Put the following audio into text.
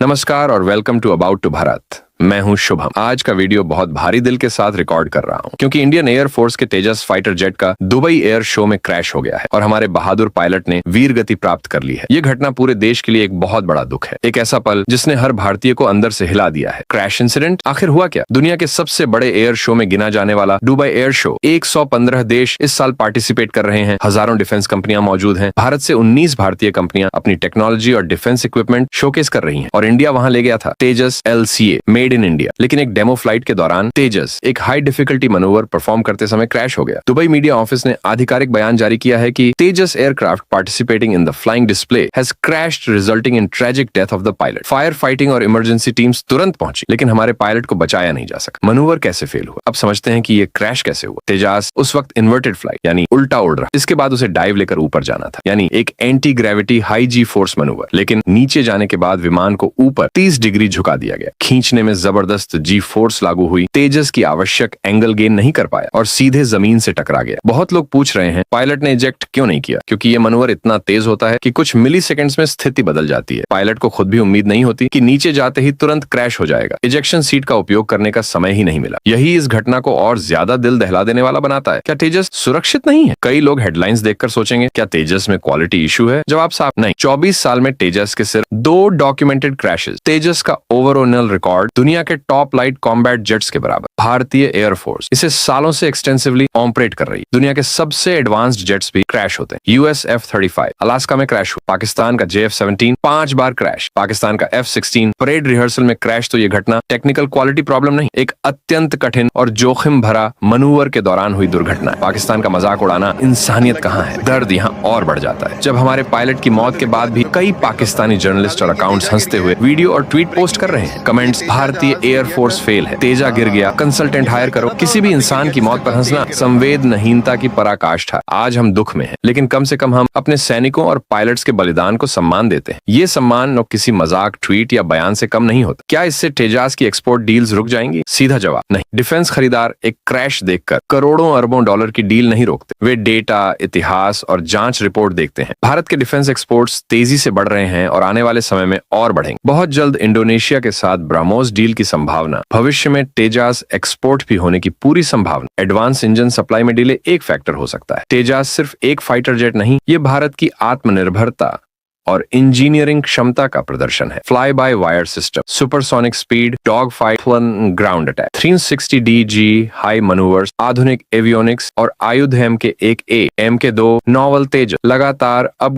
नमस्कार और welcome to about to Bharat. मैं हूं शुभम। आज का वीडियो बहुत भारी दिल के साथ रिकॉर्ड कर रहा हूं क्योंकि इंडियन एयर फोर्स के तेजस फाइटर जेट का दुबई एयर शो में क्रैश हो गया है और हमारे बहादुर पायलट ने वीर गति प्राप्त कर ली है। ये घटना पूरे देश के लिए एक बहुत बड़ा दुख है, एक ऐसा पल जिसने हर भारतीय को अंदर से हिला दिया है। क्रैश इंसिडेंट आखिर हुआ क्या? दुनिया के सबसे बड़े एयर शो में गिना जाने वाला दुबई एयर शो, 115 देश इस साल पार्टिसिपेट कर रहे हैं। हजारों डिफेंस कंपनियां मौजूद हैं। भारत से 19 भारतीय कंपनियां अपनी टेक्नोलॉजी और डिफेंस इक्विपमेंट शोकेस कर रही हैं और इंडिया वहां ले गया था तेजस LCA मेड इन इंडिया। लेकिन एक डेमो फ्लाइट के दौरान तेजस एक हाई डिफिकल्टी मनोवर परफॉर्म करते समय क्रैश हो गया। दुबई मीडिया ऑफिस ने आधिकारिक बयान जारी किया है कि Tejas aircraft participating in the flying display has crashed resulting in tragic death of the pilot. Fire fighting और इमरजेंसी टीम्स तुरंत पहुंची लेकिन हमारे पायलट को बचाया नहीं जा सका। मनोवर कैसे फेल हुआ? अब समझते हैं कि ये क्रैश कैसे हुआ। तेजस उस वक्त इन्वर्टेड फ्लाइट यानी उल्टा उड़ रहा, इसके बाद उसे डाइव लेकर ऊपर जाना था, यानी एक एंटी ग्रेविटी हाई जी फोर्स मनोवर। लेकिन नीचे जाने के बाद विमान को ऊपर 30 डिग्री झुका दिया गया। खींचने में जबरदस्त जी फोर्स लागू हुई। तेजस की आवश्यक एंगल गेन नहीं कर पाया और सीधे जमीन से टकरा गया। बहुत लोग पूछ रहे हैं पायलट ने इजेक्ट क्यों नहीं किया? क्योंकि ये मनोवर इतना तेज होता है कि कुछ मिली सेकेंड्स में स्थिति बदल जाती है। पायलट को खुद भी उम्मीद नहीं होती कि नीचे जाते ही तुरंत क्रैश हो जाएगा। इजेक्शन सीट का उपयोग करने का समय ही नहीं मिला। यही इस घटना को और ज्यादा दिल दहला देने वाला बनाता है। क्या तेजस सुरक्षित नहीं है? कई लोग हेडलाइंस देखकर सोचेंगे क्या तेजस में क्वालिटी इशू है? जवाब साफ नहीं। 24 साल में तेजस के सिर्फ 2 डॉक्यूमेंटेड क्रैशेस। तेजस का ओवरऑल रिकॉर्ड दुनिया के टॉप लाइट कॉम्बैट जेट्स के बराबर। भारतीय एयरफोर्स इसे सालों से एक्सटेंसिवली ऑपरेट कर रही है। दुनिया के सबसे एडवांस्ड जेट्स भी क्रैश होते हैं। US F-35 अलास्का में क्रैश हुआ। पाकिस्तान का JF-17 5 बार क्रैश। पाकिस्तान का F-16 परेड रिहर्सल में क्रैश। तो ये घटना टेक्निकल क्वालिटी प्रॉब्लम नहीं, एक अत्यंत कठिन और जोखिम भरा मनूवर के दौरान हुई दुर्घटना है। पाकिस्तान का मजाक उड़ाना इंसानियत कहाँ है? दर्द यहाँ और बढ़ जाता है जब हमारे पायलट की मौत के बाद भी कई पाकिस्तानी जर्नलिस्ट और अकाउंट्स हंसते हुए वीडियो और ट्वीट पोस्ट कर रहे हैं। कमेंट्स, भारतीय एयरफोर्स फेल है, तेजा गिर गया, कंसल्टेंट हायर करो। किसी भी इंसान की मौत पर हंसना संवेदनहीनता की पराकाष्ठा। आज हम दुख में हैं, लेकिन कम से कम हम अपने सैनिकों और पायलट्स के बलिदान को सम्मान देते हैं। ये सम्मान किसी मजाक, ट्वीट या बयान से कम नहीं होता। क्या इससे तेजास की एक्सपोर्ट डील्स रुक जाएंगी? सीधा जवाब नहीं। डिफेंस खरीदार एक क्रैश देखकर करोड़ों अरबों डॉलर की डील नहीं रोकते। वे डेटा, इतिहास और जांच रिपोर्ट देखते हैं। भारत के डिफेंस एक्सपोर्ट्स तेजी से बढ़ रहे हैं और आने वाले समय में और बढ़ेंगे। बहुत जल्द इंडोनेशिया के साथ ब्रह्मोस डील की संभावना, भविष्य में तेजास एक्सपोर्ट भी होने की पूरी संभावना। एडवांस इंजन सप्लाई में डिले एक फैक्टर हो सकता है। तेजास सिर्फ एक फाइटर जेट नहीं, ये भारत की आत्मनिर्भरता और इंजीनियरिंग क्षमता का प्रदर्शन है। Fly by wire system, supersonic speed, dog fight, ground attack, 360 DG high manoeuvres, आधुनिक एवियोनिक्स और आयुध MK-1A, MK-2 नॉवल तेजस लगातार अपग्रेड